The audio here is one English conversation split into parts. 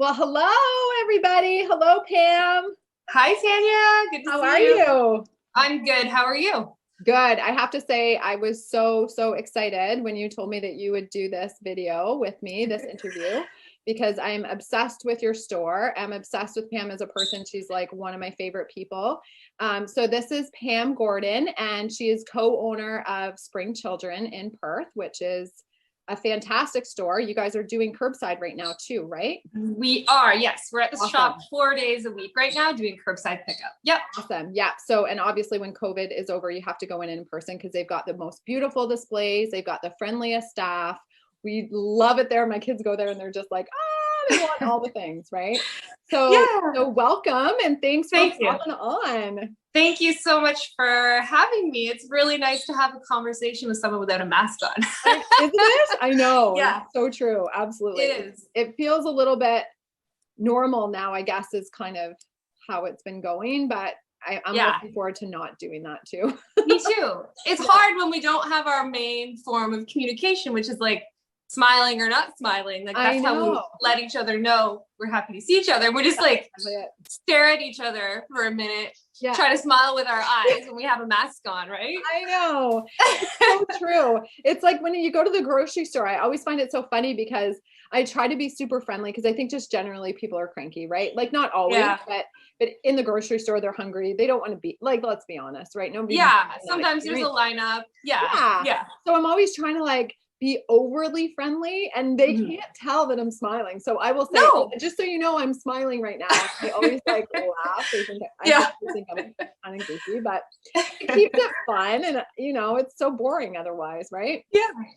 Well, hello, everybody. Hello, Pam. Hi, Tanya. Good to see you. How are you? I'm good. How are you? Good. I have to say, I was so excited when you told me that you would do this video with me, this interview, because I'm obsessed with your store. I'm obsessed with Pam as a person. She's like one of my favorite people. So this is Pam Gordon, and she is co-owner of Springchildren in Perth, which is a fantastic store. You guys are doing curbside right now too, right? We are, yes. We're at the Awesome. shop 4 days a week right now doing curbside pickup. Yep. Awesome. Yeah. So, and obviously when COVID is over, you have to go in person because they've got the most beautiful displays. They've got the friendliest staff. We love it there. My kids go there and they're just like, they want all the things, right? So, So welcome and thanks for coming on. Thank you so much for having me. It's really nice to have a conversation with someone without a mask on. Isn't it? I know. Yeah. So true. Absolutely. It is. It feels a little bit normal now, I guess, is kind of how it's been going, but I'm looking forward to not doing that too. Me too. It's hard when we don't have our main form of communication, which is like smiling or not smiling. Like that's how we let each other know we're happy to see each other. We're just like stare at each other for a minute, try to smile with our eyes when we have a mask on, right? I know. It's so true. It's like when you go to the grocery store, I always find it so funny because I try to be super friendly because I think just generally people are cranky, right? Like not always, but in the grocery store, they're hungry. They don't want to be like, let's be honest, right? Nobody. Sometimes there's a lineup. Yeah. So I'm always trying to like be overly friendly and they can't tell that I'm smiling. So I will say, just so you know, I'm smiling right now. I always like laugh. They think I'm kind of goofy, but it keeps it fun. And you know, it's so boring otherwise, right?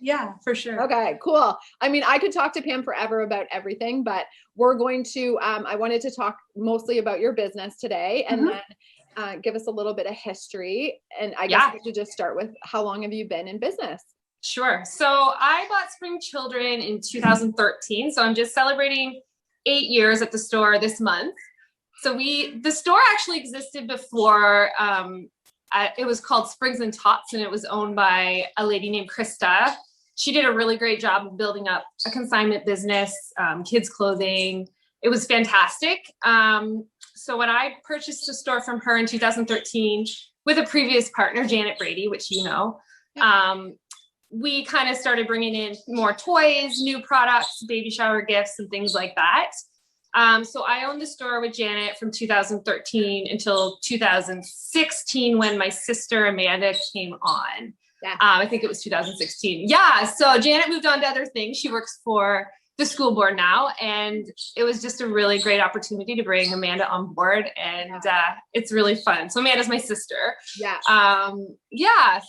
Yeah, for sure. Okay, cool. I mean, I could talk to Pam forever about everything, but we're going to, I wanted to talk mostly about your business today and then give us a little bit of history. And I guess we should just start with how long have you been in business? Sure. So I bought Springchildren in 2013. So I'm just celebrating 8 years at the store this month. So the store actually existed before. It was called Springs and Tots, and it was owned by a lady named Krista. She did a really great job of building up a consignment business, kids clothing. It was fantastic. So when I purchased a store from her in 2013 with a previous partner, Janet Brady, which you know, we kind of started bringing in more toys, new products, baby shower gifts, and things like that. So I owned the store with Janet from 2013 until 2016 when my sister Amanda came on. I think it was 2016. Yeah. So Janet moved on to other things. She works for the school board now, and it was just a really great opportunity to bring Amanda on board, and it's really fun. So Amanda's my sister. So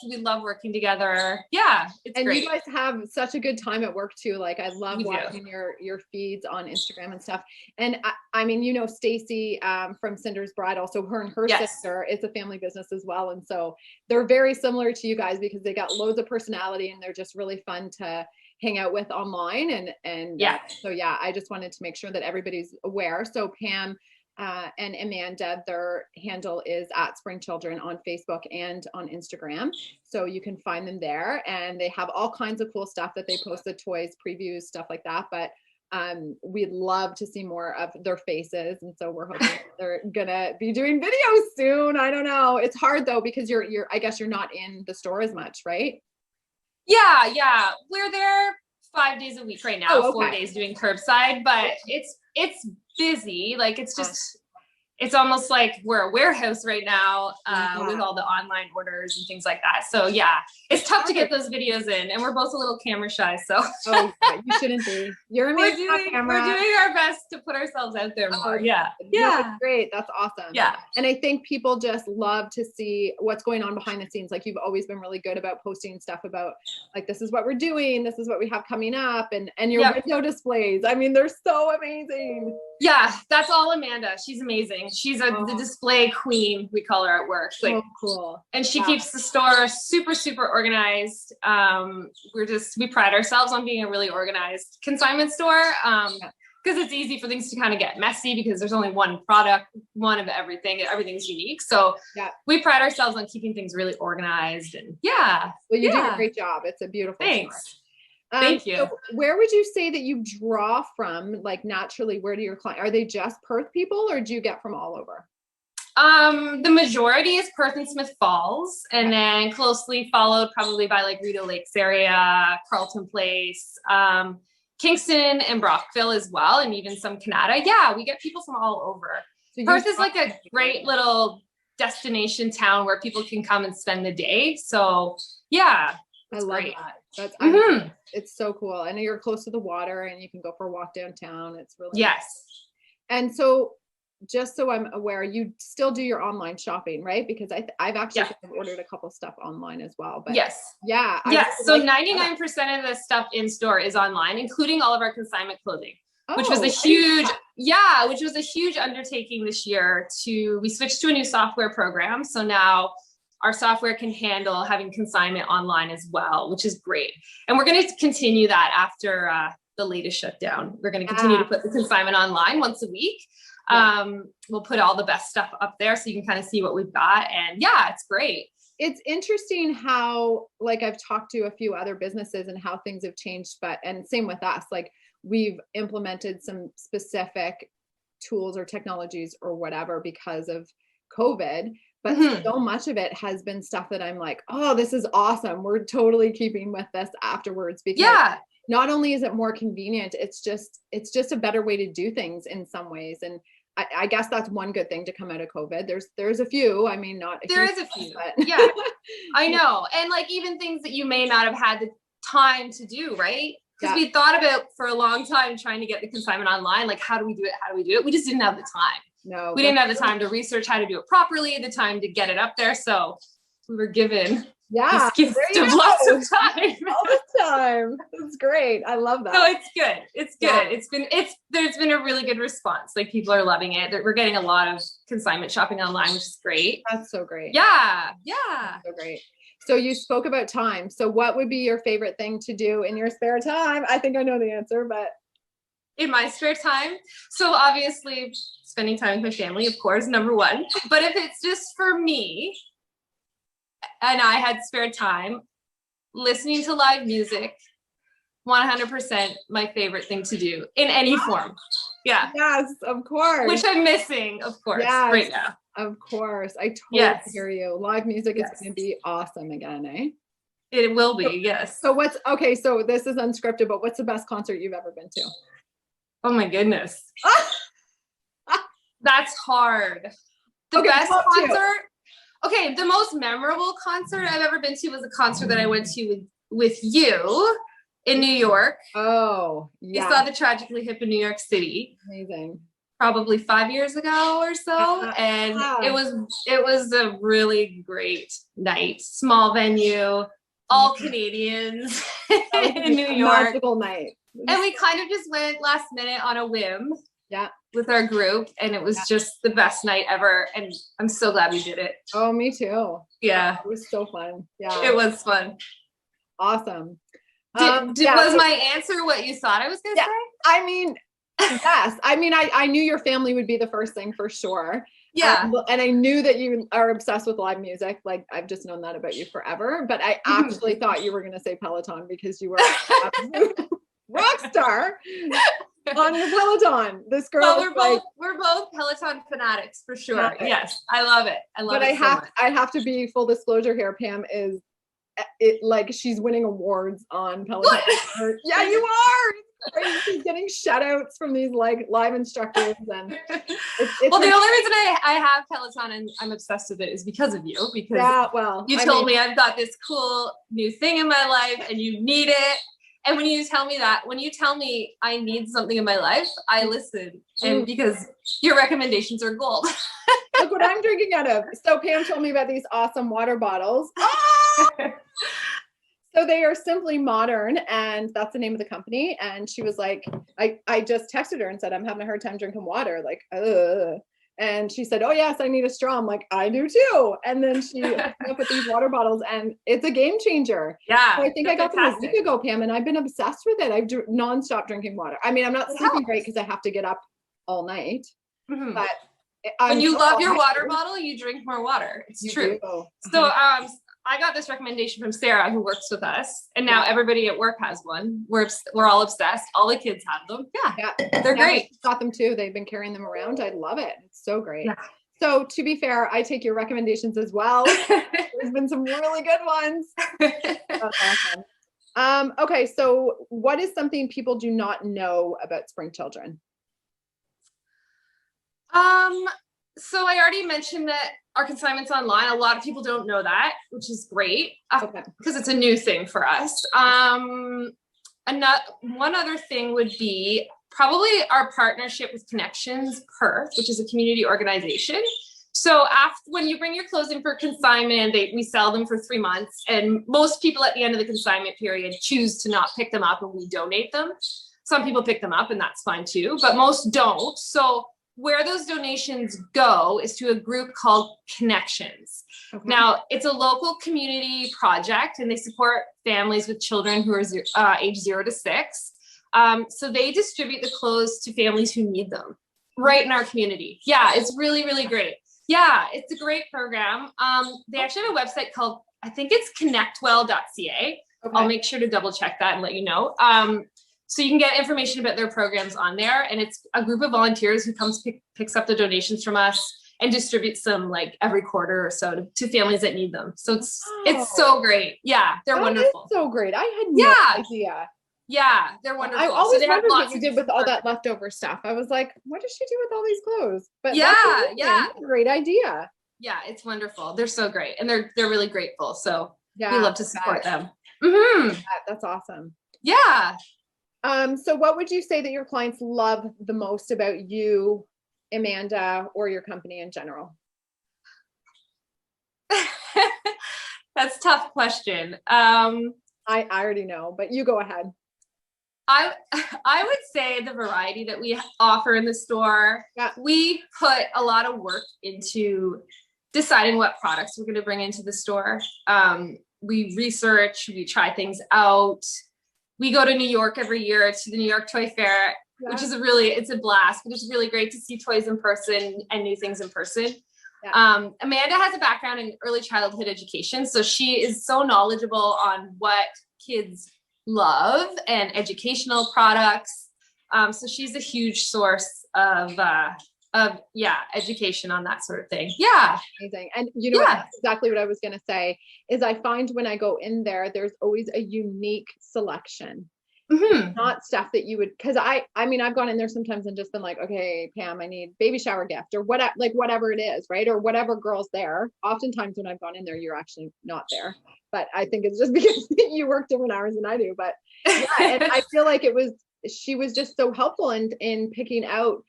we love working together. It's great. You guys have such a good time at work too. Like I love watching your feeds on Instagram and stuff. And I mean, you know, Stacy from Cinder's Bridal, so her and her sister, it's a family business as well, and so they're very similar to you guys because they got loads of personality and they're just really fun to hang out with online and I just wanted to make sure that everybody's aware. So Pam and Amanda, their handle is at Springchildren on Facebook and on Instagram, so you can find them there, and they have all kinds of cool stuff that they post, the toys, previews, stuff like that. But we'd love to see more of their faces, and so we're hoping they're gonna be doing videos soon. I don't know, it's hard though because you're I guess you're not in the store as much, right? Yeah. We're there 5 days a week right now, 4 days doing curbside, but it's busy. Like it's just, it's almost like we're a warehouse right now with all the online orders and things like that. So it's tough to get those videos in, and we're both a little camera shy. So you shouldn't be. You're amazing. We're doing our best to put ourselves out there more. That's great. That's awesome. Yeah. And I think people just love to see what's going on behind the scenes. Like you've always been really good about posting stuff about like, this is what we're doing, this is what we have coming up, and your window displays. I mean, they're so amazing. Yeah, that's all Amanda. She's amazing. She's the display queen, we call her at work. Like, cool. And she keeps the store super, super organized. We pride ourselves on being a really organized consignment store because it's easy for things to kind of get messy because there's only one product, one of everything. Everything's unique. So we pride ourselves on keeping things really organized. And well, you do a great job. It's a beautiful Thanks. store. Thank you. So where would you say that you draw from, like naturally, where do your clients, are they just Perth people or do you get from all over? The majority is Perth and Smith Falls, and then closely followed probably by like Rideau Lakes area, Carleton Place, Kingston and Brockville as well, and even some Canada. Yeah, we get people from all over. So Perth is like a great little destination town where people can come and spend the day. So yeah, I love great. that. That's it's so cool. I know you're close to the water and you can go for a walk downtown. It's really nice. And so just so I'm aware, you still do your online shopping, right? Because I've actually ordered a couple stuff online as well. But yes. So 99% of the stuff in store is online, including all of our consignment clothing, which was a huge, which was a huge undertaking this year. We switched to a new software program. So now our software can handle having consignment online as well, which is great. And we're going to continue that after the latest shutdown. We're going to continue to put the consignment online once a week. We'll put all the best stuff up there so you can kind of see what we've got. And yeah, it's great. It's interesting how, like, I've talked to a few other businesses and how things have changed, and same with us, like we've implemented some specific tools or technologies or whatever because of COVID, but so much of it has been stuff that I'm like, oh, this is awesome. We're totally keeping with this afterwards because not only is it more convenient, it's just a better way to do things in some ways. And I guess that's one good thing to come out of COVID. There's a few, I mean, there is a few, but yeah, I know. And like even things that you may not have had the time to do, right? Because we thought about for a long time trying to get the consignment online, like how do we do it? We just didn't have the time. No, we didn't have the time to research how to do it properly, the time to get it up there. So we were given this gift of lots of time. All the time. It's great. I love that. So it's good. It's good. There's been a really good response. Like people are loving it. We're getting a lot of consignment shopping online, which is great. That's so great. Yeah. That's so great. So you spoke about time. So what would be your favorite thing to do in your spare time? I think I know the answer, but in my spare time. So obviously spending time with my family, of course, number one. But if it's just for me and I had spare time, listening to live music, 100% my favorite thing to do in any form. Yeah. Yes, of course. Which I'm missing, of course, right now. Of course. I totally hear you. Live music is going to be awesome again, eh? It will be, yes. So so this is unscripted, but what's the best concert you've ever been to? Oh my goodness. That's hard. The best concert? Okay, the most memorable concert I've ever been to was a concert that I went to with you in New York. Oh, yeah. You saw the Tragically Hip in New York City. Amazing. Probably 5 years ago or so. And it was a really great night. Small venue, all Canadians in New York. Magical night. And we kind of just went last minute on a whim. Yeah. With our group, and it was just the best night ever, and I'm so glad we did it. Oh, me too. Yeah, it was so fun. Yeah, it was fun. Awesome. Was my answer what you thought I was gonna say? I mean, yes. I mean, I knew your family would be the first thing for sure. Yeah. And I knew that you are obsessed with live music. Like I've just known that about you forever. But I actually thought you were gonna say Peloton because you were a rock star. On your Peloton, this girl. Well, we're both Peloton fanatics for sure. Yes, I love it. I have to be full disclosure here. Pam is like she's winning awards on Peloton. Yeah, you are. She's getting shout outs from these like live instructors, and it's well, the only reason I have Peloton and I'm obsessed with it is because of you. Because you told me I've got this cool new thing in my life, and you need it. And when you tell me I need something in my life, I listen. And because your recommendations are gold. Look what I'm drinking out of. So Pam told me about these awesome water bottles. So they are Simply Modern, and that's the name of the company. And she was like, I just texted her and said, I'm having a hard time drinking water. Like, and she said, oh yes, I need a straw. I'm like, I do too. And then she hooked me up with these water bottles, and it's a game changer. Yeah. So I think I got them a week ago, Pam, and I've been obsessed with it. I've nonstop drinking water. I mean, I'm not sleeping great because I have to get up all night. Mm-hmm. But when you love your water bottle, you drink more water. It's true. So I got this recommendation from Sarah, who works with us, and now everybody at work has one. We're all obsessed. All the kids have them. They're great. Got them too. They've been carrying them around. I love it. It's so great. Yeah. So to be fair, I take your recommendations as well. There's been some really good ones. That's awesome. Okay, so what is something people do not know about Spring Children? So I already mentioned that our consignment's online. A lot of people don't know that, which is great because it's a new thing for us. One other thing would be probably our partnership with Connections Perth, which is a community organization. So when you bring your clothes in for consignment, we sell them for 3 months, and most people at the end of the consignment period choose to not pick them up and we donate them. Some people pick them up and that's fine too, but most don't. So where those donations go is to a group called Connections. Okay. Now, it's a local community project and they support families with children who are age 0 to 6. So they distribute the clothes to families who need them right in our community. Yeah, it's really, really great. Yeah, it's a great program. They actually have a website called, I think it's connectwell.ca. Okay. I'll make sure to double check that and let you know. So you can get information about their programs on there, and it's a group of volunteers who comes picks up the donations from us and distributes them like every quarter or so to families that need them. So it's so great. Yeah, they're wonderful. So great. I had no idea. Yeah, they're wonderful. I always wondered what you did with all that leftover stuff. I was like, what does she do with all these clothes? But that's a great idea. Yeah, it's wonderful. They're so great, and they're really grateful. So we love to support them. That's awesome. Yeah. So what would you say that your clients love the most about you, Amanda, or your company in general? That's a tough question. I already know, but you go ahead. I would say the variety that we offer in the store. Yeah. We put a lot of work into deciding what products we're going to bring into the store. We research, we try things out. We go to New York every year to the New York Toy Fair, which is it's a blast, but it's really great to see toys in person and new things in person. Yeah. Amanda has a background in early childhood education, so she is so knowledgeable on what kids love and educational products. So she's a huge source of education on that sort of thing. Yeah. Amazing. And that's exactly what I was going to say is I find when I go in there, there's always a unique selection. Not stuff that you would, because I mean, I've gone in there sometimes and just been like, okay, Pam, I need baby shower gift or whatever it is, right? Or whatever girl's there. Oftentimes when I've gone in there, you're actually not there, but I think it's just because you work different hours than I do. But and I feel like she was just so helpful in picking out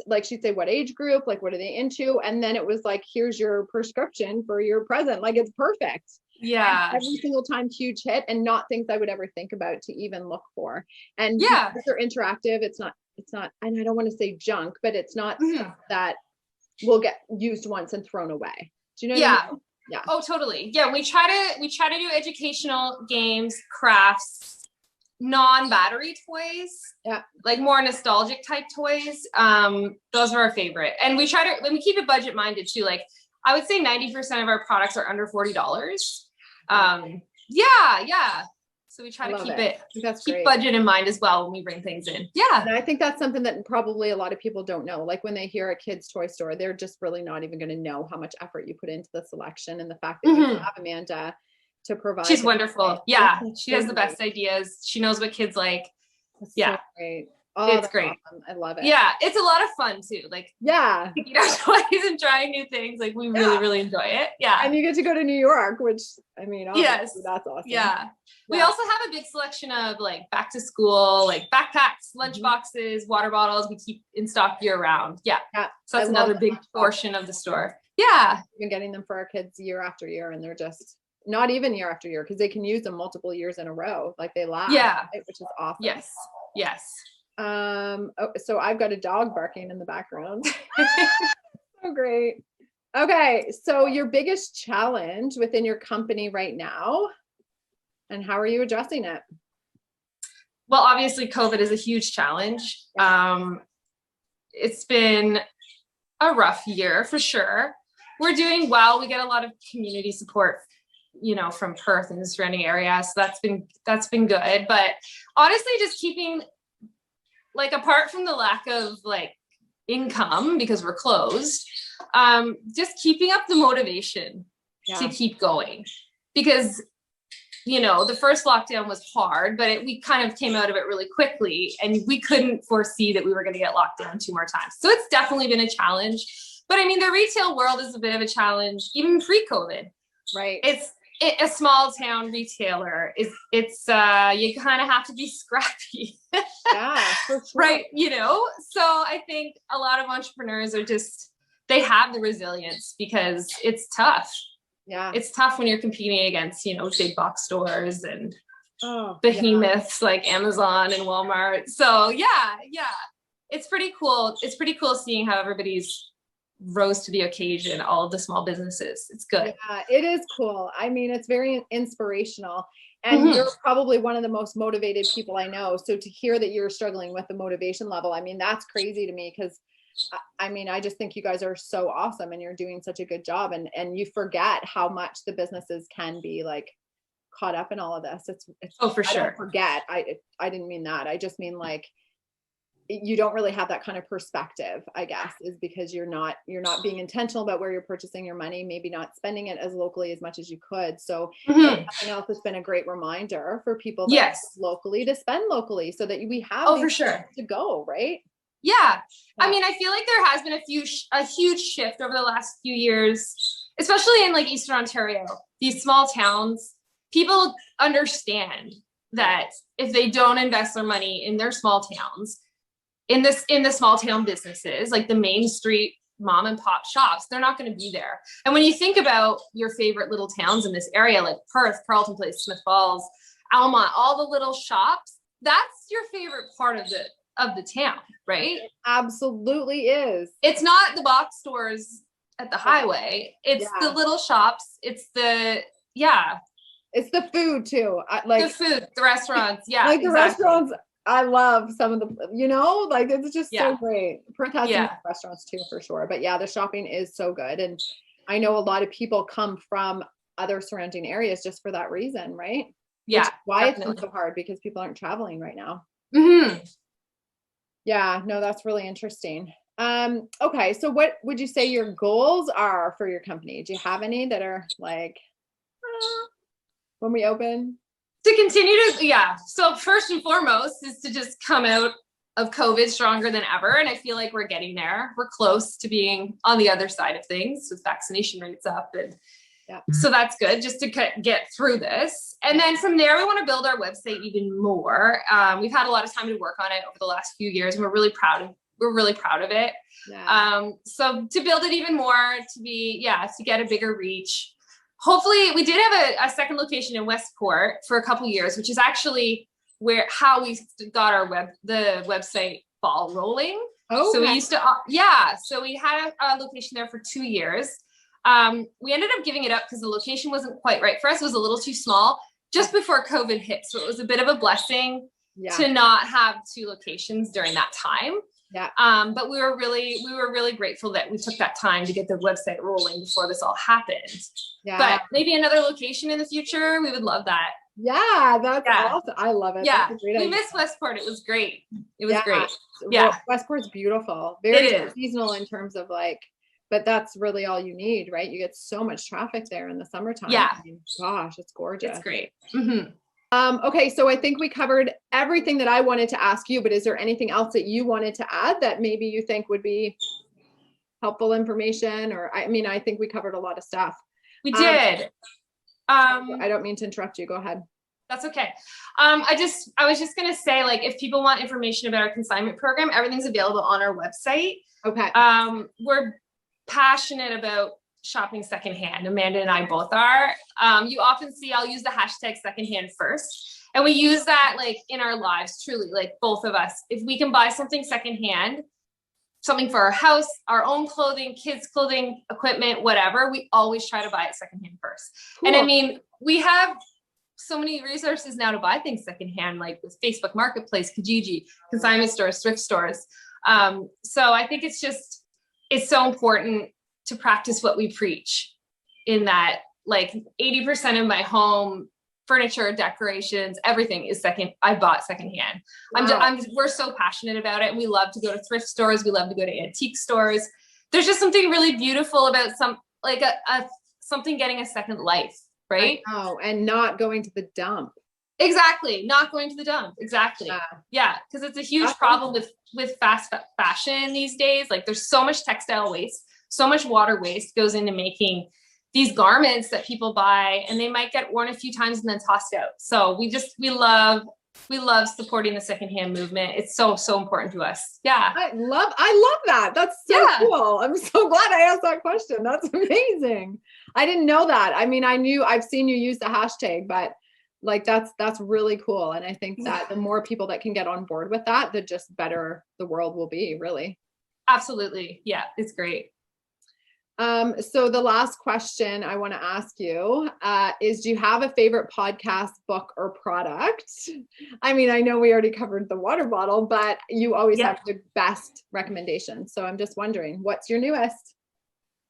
like she'd say, what age group, like, what are they into? And then it was like, here's your prescription for your present. Like, it's perfect. Yeah. And every single time, huge hit, and not things I would ever think about to even look for. And because they're interactive, it's not, and I don't want to say junk, but it's not stuff that will get used once and thrown away. Do you know what I mean? Yeah. Oh, totally. Yeah. We try to do educational games, crafts, non-battery toys, like more nostalgic type toys. Those are our favorite, and we keep it budget minded too. Like I would say 90% of our products are under $40. So we try to keep budget in mind as well when we bring things in. Yeah. And I think that's something that probably a lot of people don't know. Like when they hear a kid's toy store, they're just really not even going to know how much effort you put into the selection, and the fact that you have Amanda to provide. She's wonderful. Yeah. She has the best ideas. She knows what kids like. That's so great. Oh, it's great. Awesome. I love it. Yeah. It's a lot of fun too. Like, picking out toys and trying new things. Like we really, really enjoy it. Yeah. And you get to go to New York, which I mean, that's awesome. Yeah. We also have a big selection of like back to school, like backpacks, lunch boxes, water bottles. We keep in stock year round. Yeah. So that's another big portion of the store. Yeah. We've been getting them for our kids year after year, and they're just not even year after year, because they can use them multiple years in a row. Like they last, right? Which is awesome. Yes. So I've got a dog barking in the background. So great. Okay. So your biggest challenge within your company right now, and how are you addressing it? Well, obviously COVID is a huge challenge. It's been a rough year for sure. We're doing well. We get a lot of community support you know, from Perth and the surrounding area. So that's been good. But honestly, just keeping, like, apart from the lack of like income because we're closed, just keeping up the motivation to keep going, because, you know, the first lockdown was hard, but we kind of came out of it really quickly, and we couldn't foresee that we were going to get locked down 2 more times. So it's definitely been a challenge. But I mean, the retail world is a bit of a challenge, even pre-COVID. Right. A small town retailer it's you kind of have to be scrappy. Yeah, for sure. Right. You know, so I think a lot of entrepreneurs are they have the resilience, because it's tough. Yeah. It's tough when you're competing against, you know, big box stores and behemoths like Amazon and Walmart. So yeah. It's pretty cool. It's pretty cool seeing how everybody's rose to the occasion, all of the small businesses. It's good. Yeah, it is cool. I mean, it's very inspirational, and you're probably one of the most motivated people I know. So to hear that you're struggling with the motivation level, I mean, that's crazy to me, because I mean, I just think you guys are so awesome, and you're doing such a good job, and you forget how much the businesses can be like caught up in all of this. It's oh, for sure. I don't forget. I didn't mean that. I just mean like, you don't really have that kind of perspective, I guess, is because you're not being intentional about where you're purchasing your money, maybe not spending it as locally as much as you could. So something else has been a great reminder for people that locally to spend locally, so that we have for sure to go, right? Yeah. I mean, I feel like there has been a huge shift over the last few years, especially in like Eastern Ontario, these small towns. People understand that if they don't invest their money in their small towns, in the small town businesses, like the main street mom and pop shops, they're not going to be there. And when you think about your favorite little towns in this area, like Perth, Carleton Place, Smith Falls, Alma, all the little shops, that's your favorite part of the town, right? It absolutely is. It's not the box stores at the highway. It's the little shops. It's the food too. Like the food, the restaurants. Yeah. Like the restaurants. I love some of the, you know, like it's just so great. Perth has some restaurants too, for sure. But yeah, the shopping is so good. And I know a lot of people come from other surrounding areas just for that reason, right? Yeah. Which is why it's been so hard, because people aren't traveling right now. Yeah, no, that's really interesting. Okay. So what would you say your goals are for your company? Do you have any that are like, when we open? To continue so first and foremost is to just come out of COVID stronger than ever. And I feel like we're getting there. We're close to being on the other side of things with vaccination rates up. And so that's good, just to get through this. And then from there, we want to build our website even more. We've had a lot of time to work on it over the last few years, and we're really proud of it. Yeah. So to build it even more, to get a bigger reach. Hopefully, we did have a second location in Westport for a couple of years, which is actually how we got the website ball rolling. Oh, so we used to, so we had a location there for 2 years. We ended up giving it up because the location wasn't quite right for us. It was a little too small just before COVID hit. So it was a bit of a blessing to not have 2 locations during that time. Yeah. But we were really grateful that we took that time to get the website rolling before this all happened. Yeah. But maybe another location in the future. We would love that. Yeah, that's awesome. I love it. Yeah. We miss Westport. It was great. It was great. Yeah. Westport's beautiful. Very seasonal in terms of like, but that's really all you need, right? You get so much traffic there in the summertime. Yeah. I mean, gosh, it's gorgeous. It's great. Okay, so I think we covered everything that I wanted to ask you, but is there anything else that you wanted to add that maybe you think would be helpful information? Or, I mean, I think we covered a lot of stuff. We did. I don't mean to interrupt you. Go ahead. That's okay. I was just going to say, like, if people want information about our consignment program, everything's available on our website. Okay. We're passionate about shopping secondhand. Amanda and I both are. You often see, I'll use the hashtag secondhand first. And we use that like in our lives, truly, like both of us. If we can buy something secondhand, something for our house, our own clothing, kids' clothing, equipment, whatever, we always try to buy it secondhand first. Cool. And I mean, we have so many resources now to buy things secondhand, like with Facebook Marketplace, Kijiji, consignment stores, thrift stores. So I think it's so important to practice what we preach in that, like 80% of my home furniture, decorations, everything is I bought secondhand. Wow. We're so passionate about it. We love to go to thrift stores. We love to go to antique stores. There's just something really beautiful about something getting a second life, right? Oh, and not going to the dump. Exactly. Not going to the dump. Exactly. Yeah. Cause it's a huge problem with fast fashion these days. Like there's so much textile waste, so much water waste goes into making these garments that people buy, and they might get worn a few times and then tossed out. So we love supporting the secondhand movement. It's so important to us. Yeah. I love that. That's so cool. I'm so glad I asked that question. That's amazing. I didn't know that. I mean, I've seen you use the hashtag, but like, that's really cool. And I think that the more people that can get on board with that, the just better the world will be, really. Absolutely. Yeah. It's great. So the last question I want to ask you is, do you have a favorite podcast, book, or product? I mean, I know we already covered the water bottle, but you always have the best recommendations. So I'm just wondering, what's your newest?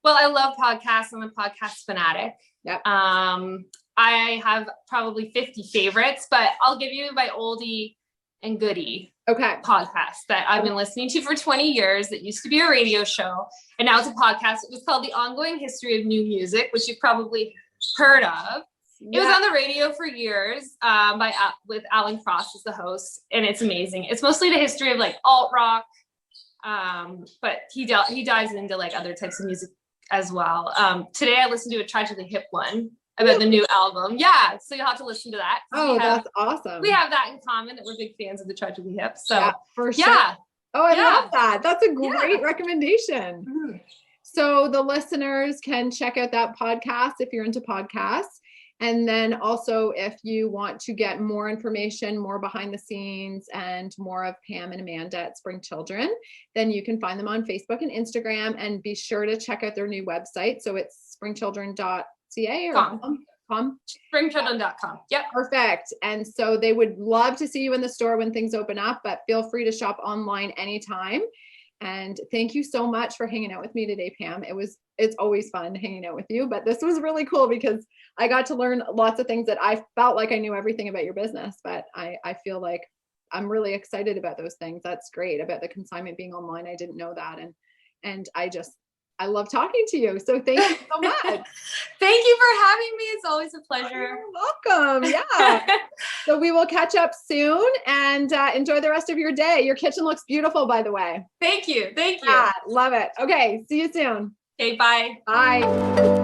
Well, I love podcasts. I'm a podcast fanatic. Yep. I have probably 50 favorites, but I'll give you my oldie and goodie podcast that I've been listening to for 20 years. It used to be a radio show, and now it's a podcast. It was called The Ongoing History of New Music, which you've probably heard of. It was on the radio for years with Alan Cross as the host, and it's amazing. It's mostly the history of like alt rock, but he dives into like other types of music as well. Today I listened to a Tragically Hip one about the new album. Yeah. So you'll have to listen to that. That's awesome. We have that in common, that we're big fans of the Tragically Hip. So for sure. Yeah. Oh, I love that. That's a great recommendation. Mm-hmm. So the listeners can check out that podcast if you're into podcasts. And then also, if you want to get more information, more behind the scenes, and more of Pam and Amanda at Spring Children, then you can find them on Facebook and Instagram, and be sure to check out their new website. So it's springchildren.ca or .com? Springchildren.com. Yep. Perfect. And so they would love to see you in the store when things open up, but feel free to shop online anytime. And thank you so much for hanging out with me today, Pam. It's always fun hanging out with you, but this was really cool because I got to learn lots of things that I felt like I knew everything about your business, but I feel like I'm really excited about those things. That's great about the consignment being online. I didn't know that. And I love talking to you. So thank you so much. Thank you for having me. It's always a pleasure. You're welcome. Yeah. So we will catch up soon, and enjoy the rest of your day. Your kitchen looks beautiful, by the way. Thank you. Thank you. Yeah, love it. Okay. See you soon. Okay. Bye. Bye.